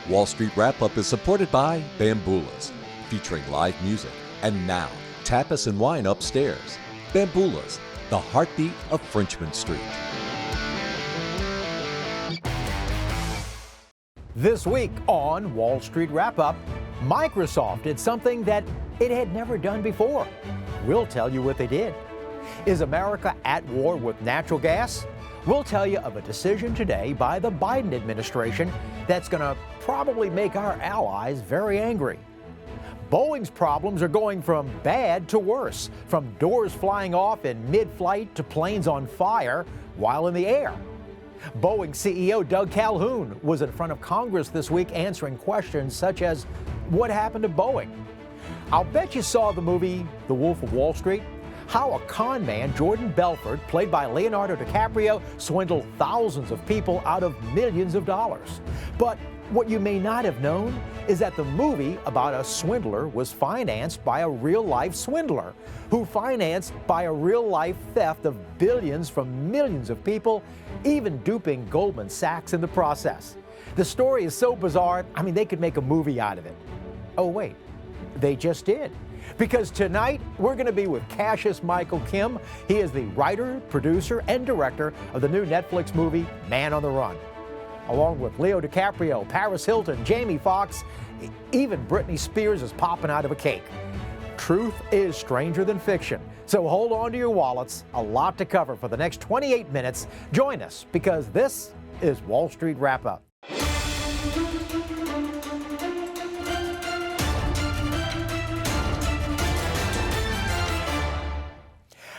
Wall Street Wrap-Up is supported by Bamboolas, featuring live music. And now, tapas and wine upstairs. Bamboolas, the heartbeat of Frenchman Street. This week on Wall Street Wrap-Up, Microsoft did something that it had never done before. We'll tell you what they did. Is America at war with natural gas? We'll tell you of a decision today by the Biden administration that's going to probably make our allies very angry. Boeing's problems are going from bad to worse, from doors flying off in mid-flight to planes on fire while in the air. Boeing CEO Doug Calhoun was in front of Congress this week answering questions such as, what happened to Boeing? I'll bet you saw the movie The Wolf of Wall Street. How a con man, Jordan Belfort, played by Leonardo DiCaprio, swindled thousands of people out of millions of dollars. But what you may not have known is that the movie about a swindler was financed by a real-life swindler who financed by a real-life theft of billions from millions of people, even duping Goldman Sachs in the process. The story is so bizarre, I mean, they could make a movie out of it. Oh, wait, they just did. Because tonight, we're going to be with Cassius Michael Kim. He is the writer, producer, and director of the new Netflix movie, Man on the Run. Along with Leo DiCaprio, Paris Hilton, Jamie Foxx, even Britney Spears is popping out of a cake. Truth is stranger than fiction. So hold on to your wallets. A lot to cover for the next 28 minutes. Join us because this is Wall Street Wrap-Up.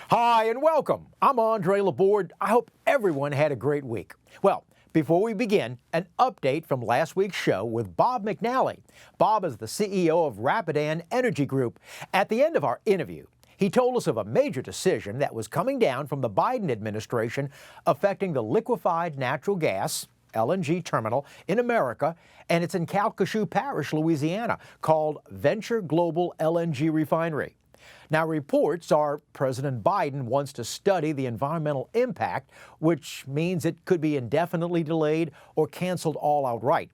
Hi and welcome. I'm Andre Laborde. I hope everyone had a great week. Well, before we begin, an update from last week's show with Bob McNally. Bob is the CEO of Rapidan Energy Group. At the end of our interview, he told us of a major decision that was coming down from the Biden administration affecting the liquefied natural gas, LNG terminal in America, and it's in Calcasieu Parish, Louisiana, called Venture Global LNG Refinery. Now, reports are President Biden wants to study the environmental impact, which means it could be indefinitely delayed or canceled all outright.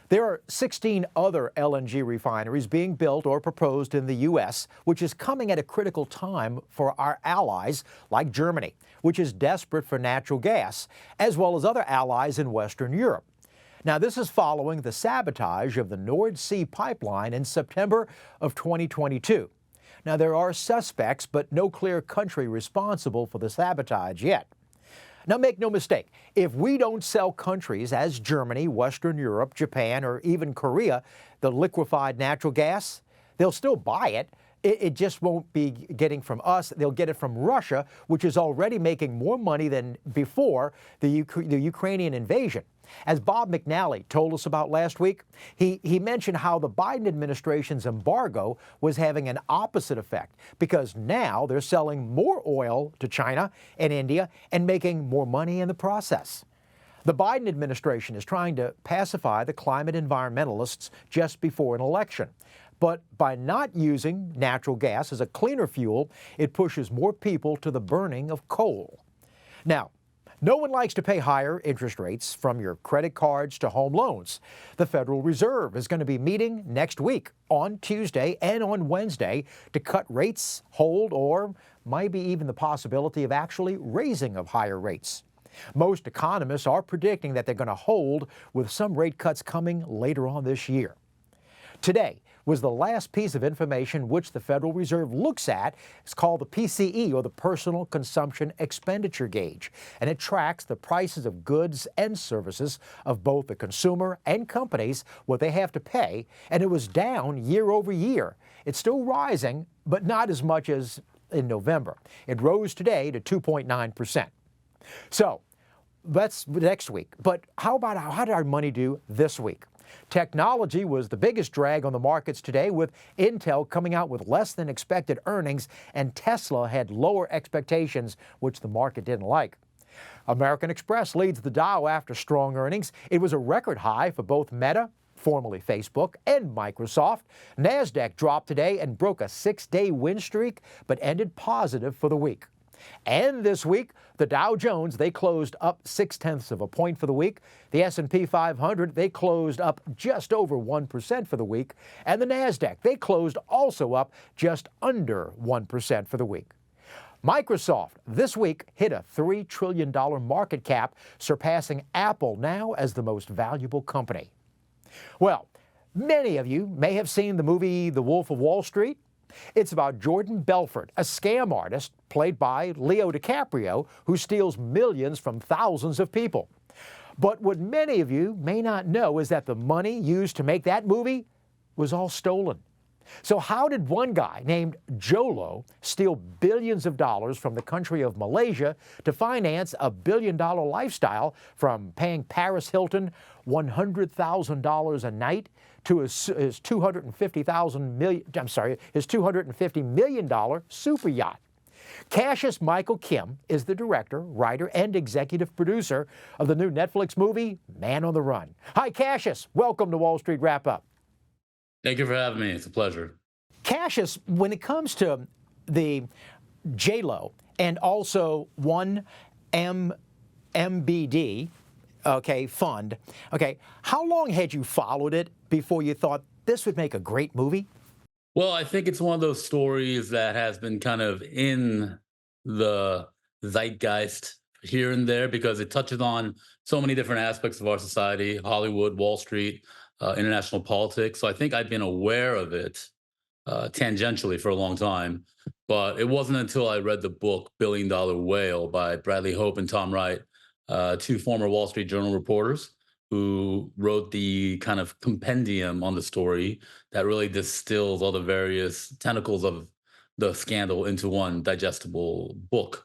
There are 16 other LNG refineries being built or proposed in the U.S., which is coming at a critical time for our allies like Germany, which is desperate for natural gas, as well as other allies in Western Europe. Now, this is following the sabotage of the Nord Sea pipeline in September of 2022. Now, there are suspects, but no clear country responsible for the sabotage yet. Now, make no mistake, if we don't sell countries as Germany, Western Europe, Japan, or even Korea the liquefied natural gas, they'll still buy it. It just won't be getting from us. They'll get it from Russia, which is already making more money than before the Ukrainian invasion. As Bob McNally told us about last week, he mentioned how the Biden administration's embargo was having an opposite effect because now they're selling more oil to China and India and making more money in the process. The Biden administration is trying to pacify the climate environmentalists just before an election. But by not using natural gas as a cleaner fuel, it pushes more people to the burning of coal. Now, no one likes to pay higher interest rates from your credit cards to home loans. The Federal Reserve is going to be meeting next week on Tuesday and on Wednesday to cut rates, hold, or maybe even the possibility of actually raising of higher rates. Most economists are predicting that they're going to hold, with some rate cuts coming later on this year. Today was the last piece of information which the Federal Reserve looks at. It's called the PCE, or the Personal Consumption Expenditure Gauge, and it tracks the prices of goods and services of both the consumer and companies, what they have to pay, and it was down year over year. It's still rising, but not as much as in November. It rose today to 2.9%. So that's next week. But how did our money do this week? Technology was the biggest drag on the markets today, with Intel coming out with less than expected earnings, and Tesla had lower expectations, which the market didn't like. American Express leads the Dow after strong earnings. It was a record high for both Meta, formerly Facebook, and Microsoft. NASDAQ dropped today and broke a 6-day win streak, but ended positive for the week. And this week, the Dow Jones, they closed up 0.6 of a point for the week. The S&P 500, they closed up just over 1% for the week. And the NASDAQ, they closed also up just under 1% for the week. Microsoft this week hit a $3 trillion market cap, surpassing Apple now as the most valuable company. Well, many of you may have seen the movie The Wolf of Wall Street. It's about Jordan Belfort, a scam artist played by Leo DiCaprio, who steals millions from thousands of people. But what many of you may not know is that the money used to make that movie was all stolen. So how did one guy named Jolo steal billions of dollars from the country of Malaysia to finance a billion-dollar lifestyle, from paying Paris Hilton $100,000 a night to his $250 million super yacht? Cassius Michael Kim is the director, writer, and executive producer of the new Netflix movie, Man on the Run. Hi, Cassius. Welcome to Wall Street Wrap-Up. Thank you for having me. It's a pleasure. Cassius, when it comes to the J-Lo and also one MBD, fund, how long had you followed it before you thought this would make a great movie? Well, I think it's one of those stories that has been kind of in the zeitgeist here and there because it touches on so many different aspects of our society: Hollywood, Wall Street, international politics. So I think I've been aware of it tangentially for a long time. But it wasn't until I read the book Billion Dollar Whale by Bradley Hope and Tom Wright, two former Wall Street Journal reporters who wrote the kind of compendium on the story that really distills all the various tentacles of the scandal into one digestible book.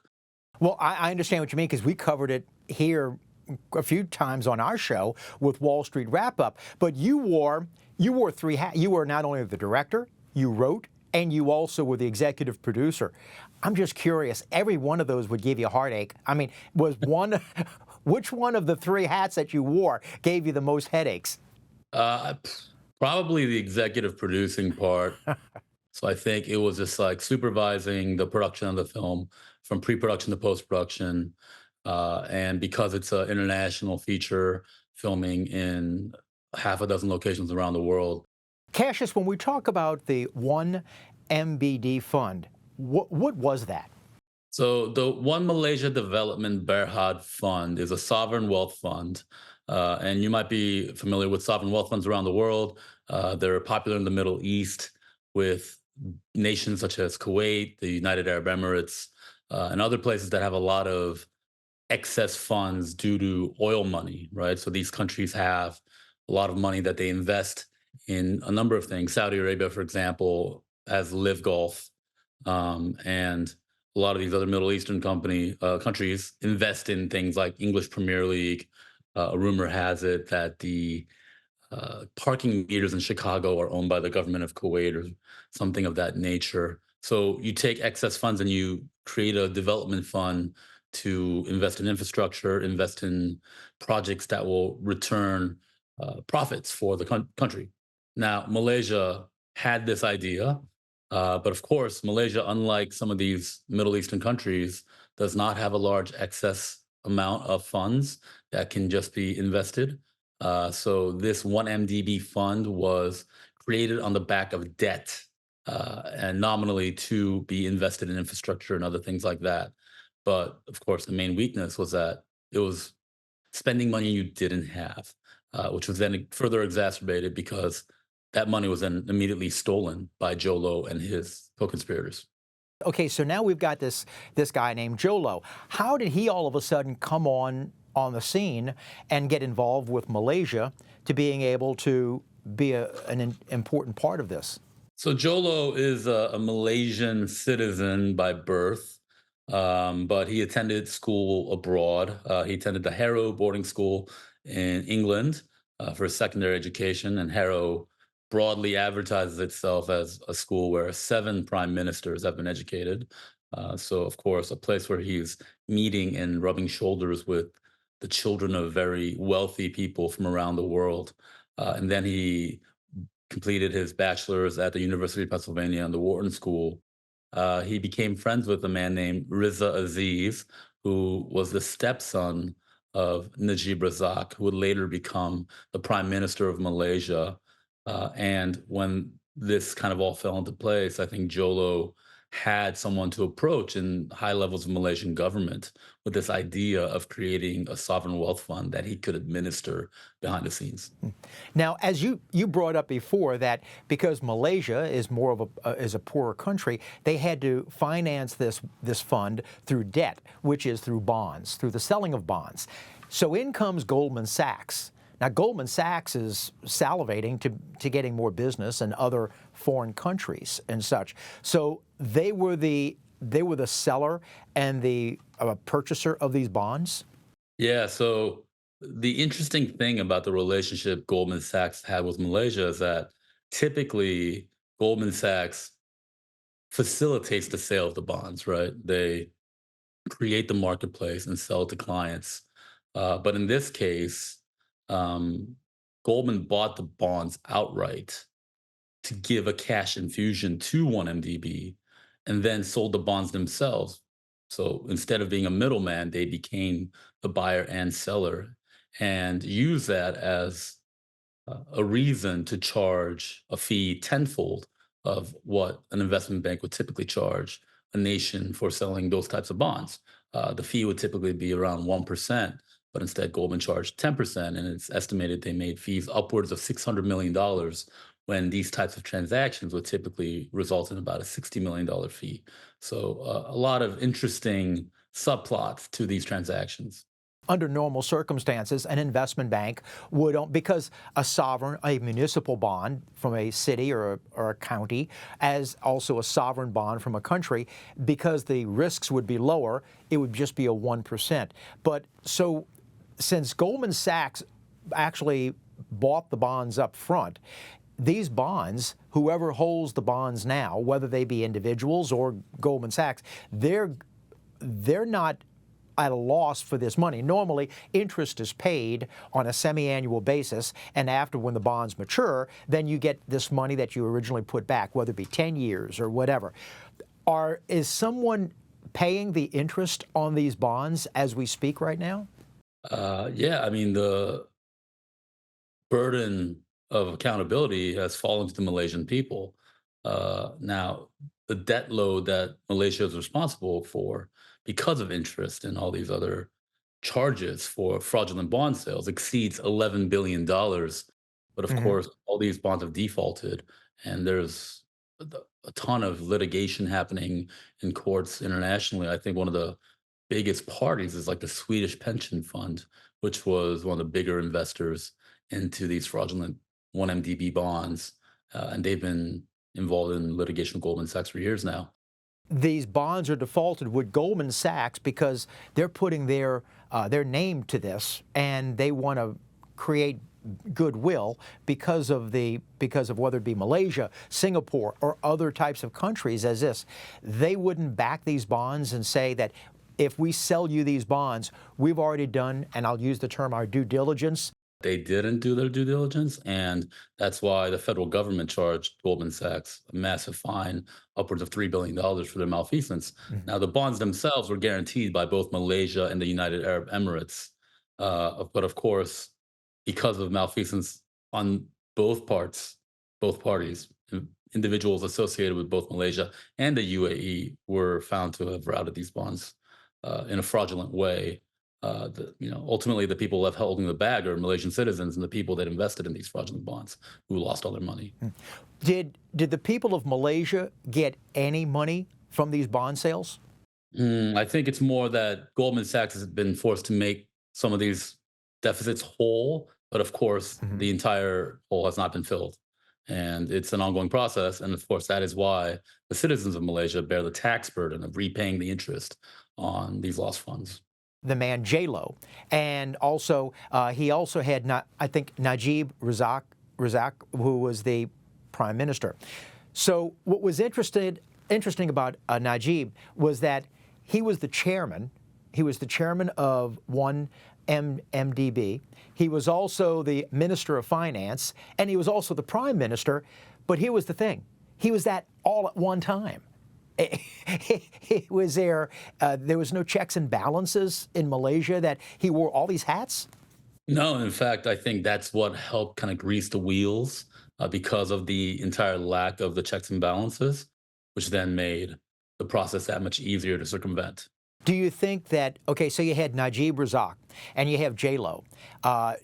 Well, I understand what you mean, because we covered it here a few times on our show with Wall Street Wrap-Up. But you wore three hats. You were not only the director, you wrote, and you also were the executive producer. I'm just curious, every one of those would give you a heartache. I mean, which one of the three hats that you wore gave you the most headaches? Probably the executive producing part. So I think it was just like supervising the production of the film from pre-production to post-production. And because it's an international feature, filming in half a dozen locations around the world. Cassius, when we talk about the One MBD Fund, what was that? So the One Malaysia Development Berhad Fund is a sovereign wealth fund. And you might be familiar with sovereign wealth funds around the world. They're popular in the Middle East with nations such as Kuwait, the United Arab Emirates, and other places that have a lot of excess funds due to oil money, right? So these countries have a lot of money that they invest in a number of things. Saudi Arabia, for example, has Live Golf, and a lot of these other Middle Eastern countries invest in things like English Premier League. A rumor has it that the parking meters in Chicago are owned by the government of Kuwait or something of that nature. So you take excess funds and you create a development fund to invest in infrastructure, invest in projects that will return profits for the country. Now, Malaysia had this idea, but of course, Malaysia, unlike some of these Middle Eastern countries, does not have a large excess amount of funds that can just be invested. So this 1MDB fund was created on the back of debt and nominally to be invested in infrastructure and other things like that. But of course, the main weakness was that it was spending money you didn't have, which was then further exacerbated because that money was then immediately stolen by Jolo and his co-conspirators. Okay, so now we've got this guy named Jolo. How did he all of a sudden come on the scene and get involved with Malaysia to being able to be an important part of this? So Jolo is a Malaysian citizen by birth, but he attended school abroad. He attended the Harrow boarding school in England for his secondary education, and Harrow broadly advertises itself as a school where 7 prime ministers have been educated. So, of course, a place where he's meeting and rubbing shoulders with the children of very wealthy people from around the world. And then he completed his bachelor's at the University of Pennsylvania and the Wharton School. he became friends with a man named Riza Aziz, who was the stepson of Najib Razak, who would later become the prime minister of Malaysia. And when this kind of all fell into place, I think Jolo had someone to approach in high levels of Malaysian government with this idea of creating a sovereign wealth fund that he could administer behind the scenes. Now, as you brought up before, that because Malaysia is more of a poorer country, they had to finance this fund through debt, which is through bonds, through the selling of bonds. So in comes Goldman Sachs. Now, Goldman Sachs is salivating to getting more business in other foreign countries and such. So they were the seller and the purchaser of these bonds. Yeah, so the interesting thing about the relationship Goldman Sachs had with Malaysia is that typically Goldman Sachs facilitates the sale of the bonds, right? They create the marketplace and sell it to clients. But in this case, Goldman bought the bonds outright to give a cash infusion to 1MDB and then sold the bonds themselves. So instead of being a middleman, they became the buyer and seller and used that as a reason to charge a fee tenfold of what an investment bank would typically charge a nation for selling those types of bonds. The fee would typically be around 1%, but instead Goldman charged 10%, and it's estimated they made fees upwards of $600 million when these types of transactions would typically result in about a $60 million fee. So a lot of interesting subplots to these transactions. Under normal circumstances, an investment bank would, because a sovereign, a municipal bond from a city or a county, as also a sovereign bond from a country, because the risks would be lower, it would just be a 1%. But so since Goldman Sachs actually bought the bonds up front, these bonds, whoever holds the bonds now, whether they be individuals or Goldman Sachs, they're not at a loss for this money. Normally, interest is paid on a semi-annual basis, and after, when the bonds mature, then you get this money that you originally put back, whether it be 10 years or whatever. Is someone paying the interest on these bonds as we speak right now? Yeah, I mean, the burden of accountability has fallen to the Malaysian people. Now, the debt load that Malaysia is responsible for because of interest and all these other charges for fraudulent bond sales exceeds $11 billion. But of course, all these bonds have defaulted, and there's a ton of litigation happening in courts internationally. I think one of the biggest parties is like the Swedish pension fund, which was one of the bigger investors into these fraudulent 1MDB bonds. And they've been involved in litigation with Goldman Sachs for years now. These bonds are defaulted with Goldman Sachs because they're putting their name to this, and they want to create goodwill because of whether it be Malaysia, Singapore, or other types of countries as this. They wouldn't back these bonds and say that if we sell you these bonds, we've already done, and I'll use the term, our due diligence. They didn't do their due diligence, and that's why the federal government charged Goldman Sachs a massive fine, upwards of $3 billion for their malfeasance. Now, the bonds themselves were guaranteed by both Malaysia and the United Arab Emirates. But of course, because of malfeasance on both parties, individuals associated with both Malaysia and the UAE were found to have routed these bonds in a fraudulent way. Ultimately, the people left holding the bag are Malaysian citizens and the people that invested in these fraudulent bonds who lost all their money. Did the people of Malaysia get any money from these bond sales? I think it's more that Goldman Sachs has been forced to make some of these deficits whole, but of course, the entire hole has not been filled. And it's an ongoing process. And of course, that is why the citizens of Malaysia bear the tax burden of repaying the interest on these lost funds. The man J-Lo, and also he also had, I think, Najib Razak, who was the prime minister. So what was interesting about Najib was that he was the chairman. He was the chairman of 1MDB. He was also the minister of finance, and he was also the prime minister. But here was the thing: he was that all at one time. Was there was no checks and balances in Malaysia that he wore all these hats? No, in fact, I think that's what helped kind of grease the wheels because of the entire lack of the checks and balances, which then made the process that much easier to circumvent. Do you think that, okay, so you had Najib Razak and you have J-Lo.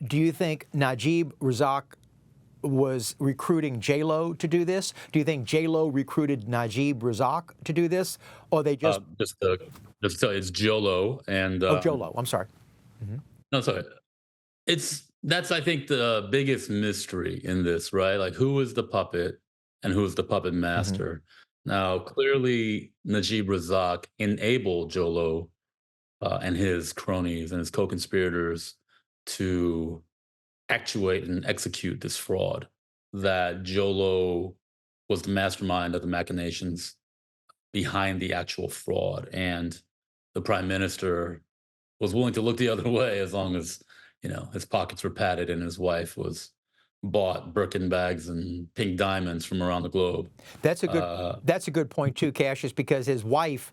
Do you think Najib Razak was recruiting J-Lo to do this? Do you think J-Lo recruited Najib Razak to do this? Or they just, Just to, it's Jolo and oh, Jolo, I'm sorry. no, sorry, that's I think the biggest mystery in this, right? Like who is the puppet and who is the puppet Hmm. master? Now, clearly, Najib Razak enabled Jolo and his cronies and his co-conspirators to actuate and execute this fraud. That Jolo was the mastermind of the machinations behind the actual fraud, and the prime minister was willing to look the other way as long as his pockets were padded and his wife was bought Birkin bags and pink diamonds from around the globe. That's a good. Uh, That's a good point too, Cassius, because his wife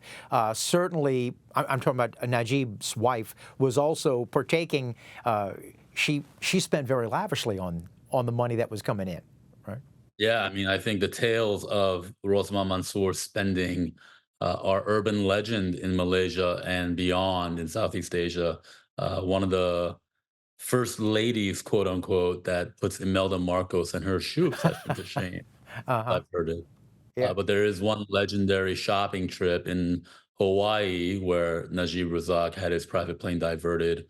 certainly. I'm talking about Najib's wife was also partaking. She spent very lavishly on the money that was coming in, right? Yeah, I mean, I think the tales of Rosman Mansour's spending are urban legend in Malaysia and beyond in Southeast Asia. One of the first ladies, quote unquote, that puts Imelda Marcos and her shoes, I think, to shame. Uh huh. I've heard it. Yeah. But there is one legendary shopping trip in Hawaii where Najib Razak had his private plane diverted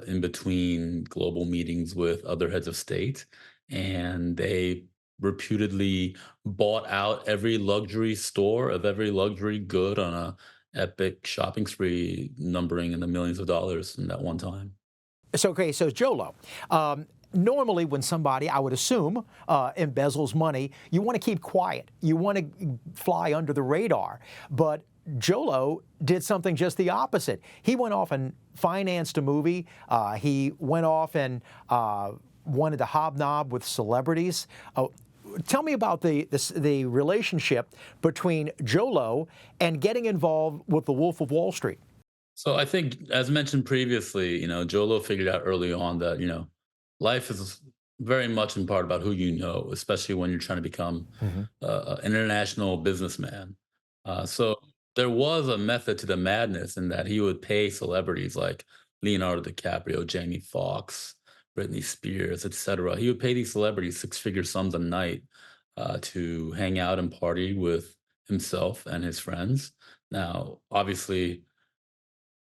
in between global meetings with other heads of state. And they reputedly bought out every luxury store of every luxury good on a epic shopping spree numbering in the millions of dollars in that one time. So okay, so Jolo. Normally, when somebody, I would assume, embezzles money, you want to keep quiet. You want to fly under the radar. But Jolo did something just the opposite. He went off and financed a movie. He went off and wanted to hobnob with celebrities. Tell me about the relationship between Jolo and getting involved with the Wolf of Wall Street. So I think, as mentioned previously, Jolo figured out early on that, life is very much in part about who you know, especially when you're trying to become Hmm. an international businessman. So there was a method to the madness in that he would pay celebrities like Leonardo DiCaprio, Jamie Foxx, Britney Spears, etc. He would pay these celebrities six-figure sums a night to hang out and party with himself and his friends. Now, obviously,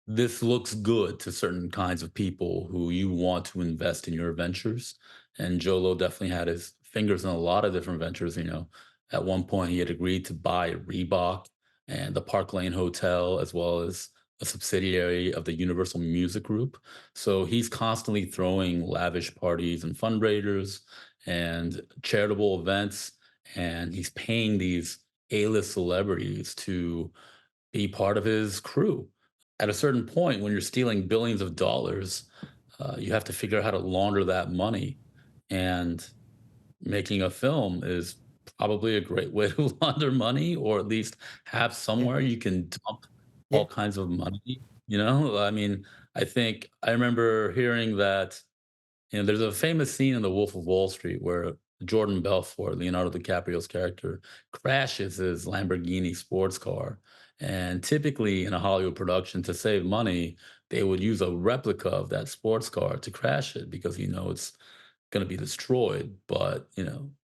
this looks good to certain kinds of people who you want to invest in your ventures. And Jolo definitely had his fingers in a lot of different ventures. At one point he had agreed to buy Reebok and the Park Lane Hotel, as well as a subsidiary of the Universal Music Group. So he's constantly throwing lavish parties and fundraisers and charitable events. And he's paying these A-list celebrities to be part of his crew. At a certain point, when you're stealing billions of dollars, you have to figure out how to launder that money. And making a film is probably a great way to launder money, or at least have Yeah, somewhere you can dump yeah. all kinds of money. I mean, I remember hearing that there's a famous scene in The Wolf of Wall Street where Jordan Belfort, Leonardo DiCaprio's character, crashes his Lamborghini sports car. And typically in a Hollywood production, to save money, they would use a replica of that sports car to crash it because it's going to be destroyed. But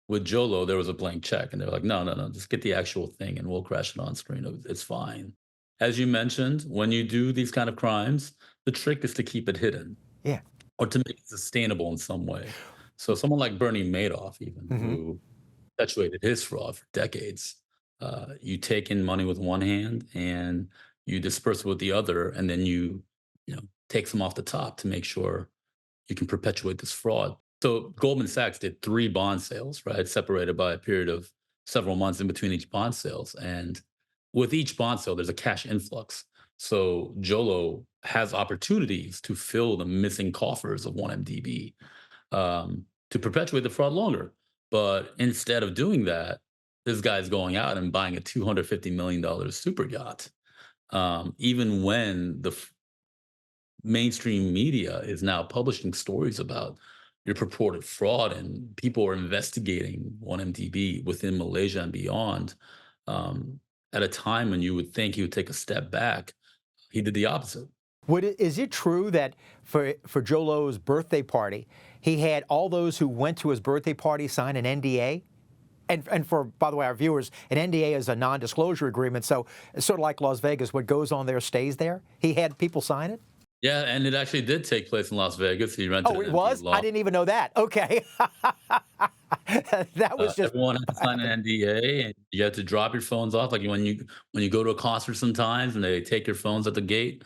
with Jolo, there was a blank check, and they're like, no, no, no, just get the actual thing, and we'll crash it on screen. It's fine. As you mentioned, when you do these kind of crimes, the trick is to keep it hidden Yeah. or to make it sustainable in some way. So someone like Bernie Madoff, even Hmm. who perpetuated his fraud for decades, you take in money with one hand and you disperse it with the other, and then take some off the top to make sure you can perpetuate this fraud. So Goldman Sachs did three bond sales, right, separated by a period of several months in between each bond sales, and with each bond sale, there's a cash influx. So Jolo has opportunities to fill the missing coffers of 1MDB to perpetuate the fraud longer. But instead of doing that, this guy's going out and buying a $250 million super yacht, even when the mainstream media is now publishing stories about your purported fraud and people are investigating 1MDB within Malaysia and beyond. Um, at a time when you would think he would take a step back, he did the opposite. Is it true that for Jolo's birthday party, he had all those who went to his birthday party sign an NDA? And for, by the way, our viewers, an NDA is a non-disclosure agreement, so it's sort of like Las Vegas. What goes on there stays there. He had people sign it? Yeah, and it actually did take place in Las Vegas. He rented Oh, an it empty was? I lot. didn't even know that. Okay. That was just Everyone had to sign an NDA, and you had to drop your phones off. Like when you go to a concert sometimes, and they take your phones at the gate,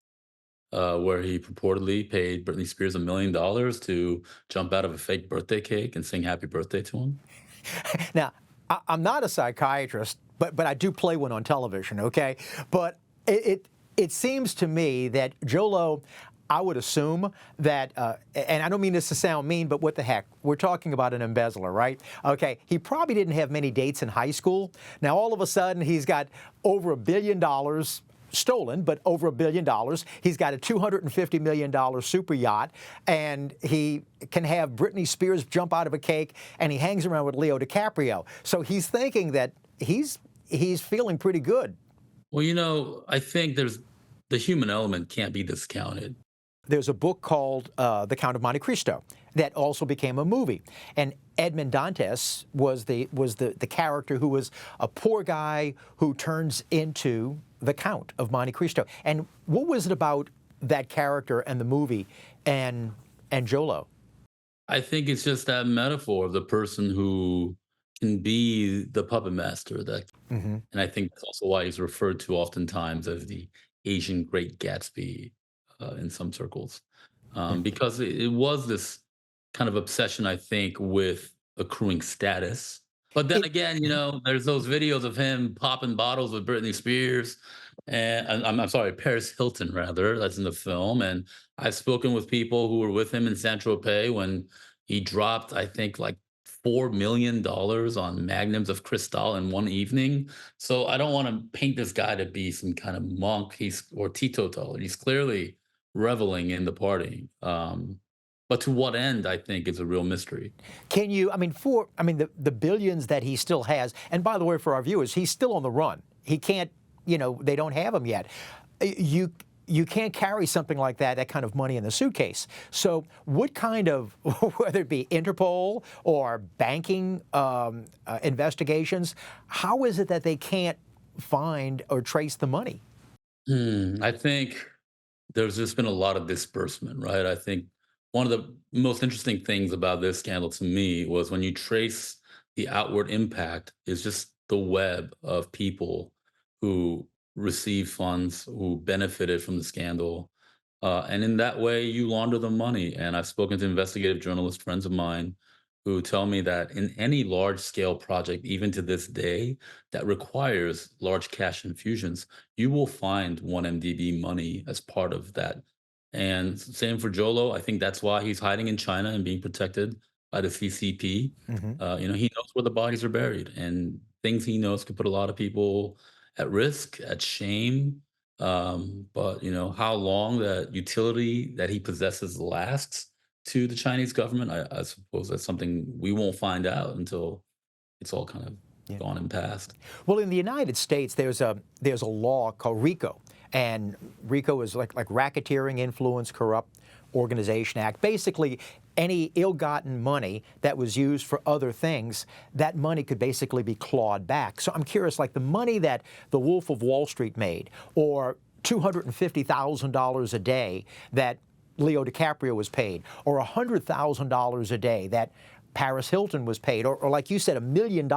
where he purportedly paid Britney Spears $1 million to jump out of a fake birthday cake and sing "Happy Birthday" to him. now. I'm not a psychiatrist, but I do play one on television. Okay, but it seems to me that Jolo, I would assume that, and I don't mean this to sound mean, but what the heck? We're talking about an embezzler, right? Okay, he probably didn't have many dates in high school. Now, all of a sudden, he's got over $1 billion stolen, but over $1 billion. He's got a $250 million super yacht, and he can have Britney Spears jump out of a cake, and he hangs around with Leo DiCaprio. So he's thinking that he's feeling pretty good. Well, I think the human element can't be discounted. There's a book called The Count of Monte Cristo that also became a movie, and Edmond Dantes was the character who was a poor guy who turns into the Count of Monte Cristo. And what was it about that character and the movie and Jolo? I think it's just that metaphor of the person who can be the puppet master. Hmm. And I think that's also why he's referred to oftentimes as the Asian Great Gatsby in some circles, because it was this kind of obsession, I think, with accruing status. But then It, again, there's those videos of him popping bottles with Britney Spears, and I'm sorry, Paris Hilton, rather. That's in the film. And I've spoken with people who were with him in Saint Tropez when he dropped, I think, like $4 million on magnums of Cristal in one evening. So I don't want to paint this guy to be some kind of monk or teetotaler. He's clearly reveling in the party. But to what end, I think, is a real mystery. can you, the billions that he still has, and by the way, for our viewers, he's still on the run. He can't, they don't have him yet. You can't carry something like that kind of money in the suitcase. So what kind of, whether it be Interpol or banking investigations, how is it that they can't find or trace the money? I think there's just been a lot of disbursement, right? I think one of the most interesting things about this scandal to me was when you trace the outward impact is just the web of people who received funds, who benefited from the scandal. And in that way, you launder the money. And I've spoken to investigative journalist friends of mine who tell me that in any large scale project, even to this day, that requires large cash infusions, you will find 1MDB money as part of that. And same for Jolo. I think that's why he's hiding in China and being protected by the CCP. Hmm. He knows where the bodies are buried, and things he knows could put a lot of people at risk, at shame. But how long that utility that he possesses lasts to the Chinese government, I suppose that's something we won't find out until it's all kind of Yeah. gone and past. Well, in the United States, there's a law called RICO, and RICO is like Racketeering, Influence, Corrupt Organization Act. Basically, any ill-gotten money that was used for other things, that money could basically be clawed back. So I'm curious, like the money that the Wolf of Wall Street made, or $250,000 a day that Leo DiCaprio was paid, or $100,000 a day that Paris Hilton was paid, or like you said, $1 million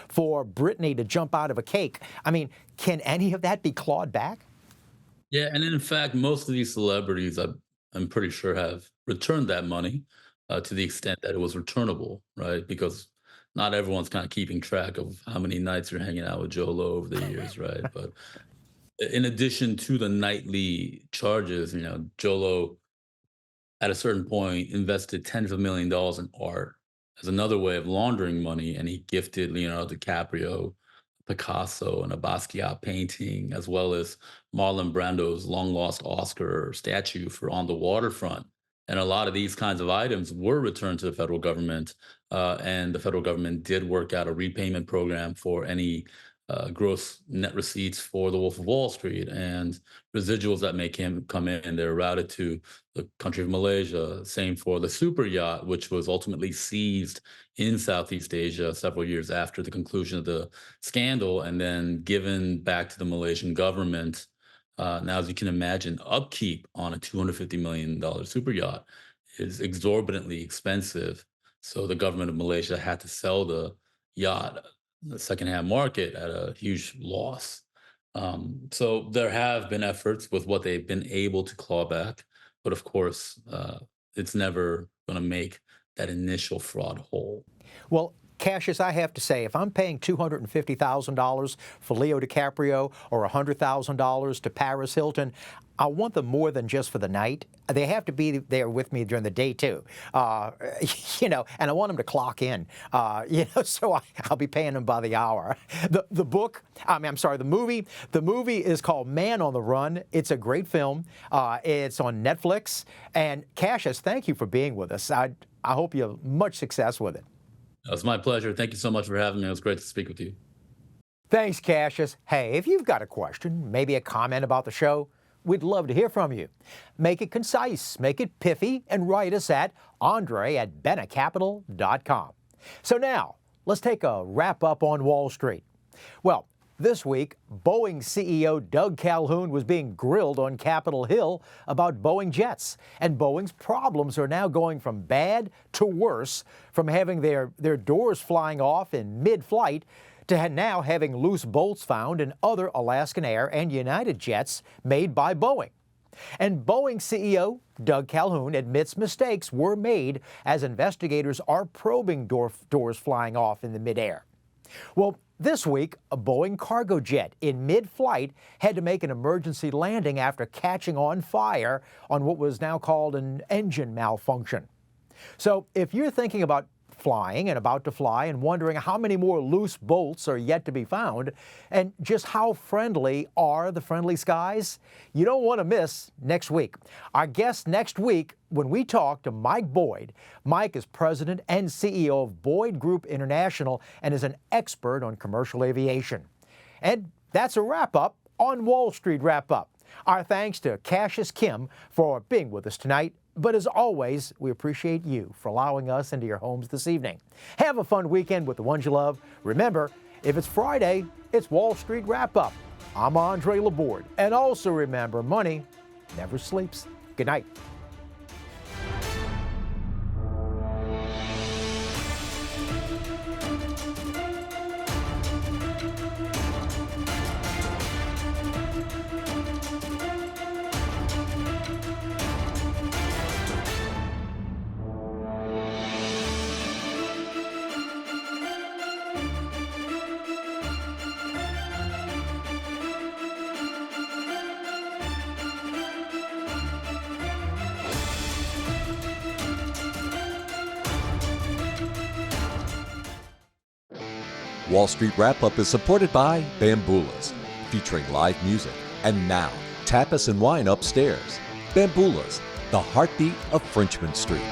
for Britney to jump out of a cake. I mean, can any of that be clawed back? Yeah, and in fact, most of these celebrities, I'm pretty sure, have returned that money to the extent that it was returnable, right? Because not everyone's kind of keeping track of how many nights you're hanging out with Jolo over the years, right? But in addition to the nightly charges, Jolo at a certain point invested tens of $1 million in art as another way of laundering money, and he gifted Leonardo DiCaprio, Picasso, and a Basquiat painting, as well as Marlon Brando's long lost Oscar statue for On the Waterfront. And a lot of these kinds of items were returned to the federal government, and the federal government did work out a repayment program for any gross net receipts for the Wolf of Wall Street, and residuals that may come in. They're routed to the country of Malaysia. Same for the super yacht, which was ultimately seized in Southeast Asia several years after the conclusion of the scandal, and then given back to the Malaysian government. Now, as you can imagine, upkeep on a $250 million super yacht is exorbitantly expensive. So the government of Malaysia had to sell the yacht, the secondhand market, at a huge loss. So there have been efforts with what they've been able to claw back, but of course, it's never going to make that initial fraud whole. Well, Cassius, I have to say, if I'm paying $250,000 for Leo DiCaprio or $100,000 to Paris Hilton, I want them more than just for the night. They have to be there with me during the day too, and I want them to clock in, so I'll be paying them by the hour. The movie is called Man on the Run. It's a great film. It's on Netflix. And Cassius, thank you for being with us. I hope you have much success with it. It was my pleasure. Thank you so much for having me. It was great to speak with you. Thanks, Cassius. Hey, if you've got a question, maybe a comment about the show, we'd love to hear from you. Make it concise, make it pithy, and write us at andre@benacapital.com. So now, let's take a wrap up on Wall Street. Well, this week, Boeing CEO Doug Calhoun was being grilled on Capitol Hill about Boeing jets. And Boeing's problems are now going from bad to worse, from having their doors flying off in mid-flight to now having loose bolts found in other Alaskan Air and United jets made by Boeing. And Boeing CEO Doug Calhoun admits mistakes were made as investigators are probing doors flying off in the midair. Well, this week, a Boeing cargo jet in mid-flight had to make an emergency landing after catching on fire on what was now called an engine malfunction. So if you're thinking about flying and about to fly and wondering how many more loose bolts are yet to be found and just how friendly are the friendly skies, you don't want to miss next week. Our guest next week, when we talk to Mike Boyd. Mike is president and CEO of Boyd Group International and is an expert on commercial aviation. And that's a wrap-up on Wall Street Wrap-Up. Our thanks to Cassius Kim for being with us tonight. But as always, we appreciate you for allowing us into your homes this evening. Have a fun weekend with the ones you love. Remember, if it's Friday, it's Wall Street Wrap-Up. I'm Andre Laborde. And also remember, money never sleeps. Good night. Wall Street Wrap-Up is supported by Bamboolas, featuring live music. And now, tapas and wine upstairs. Bamboolas, the heartbeat of Frenchman Street.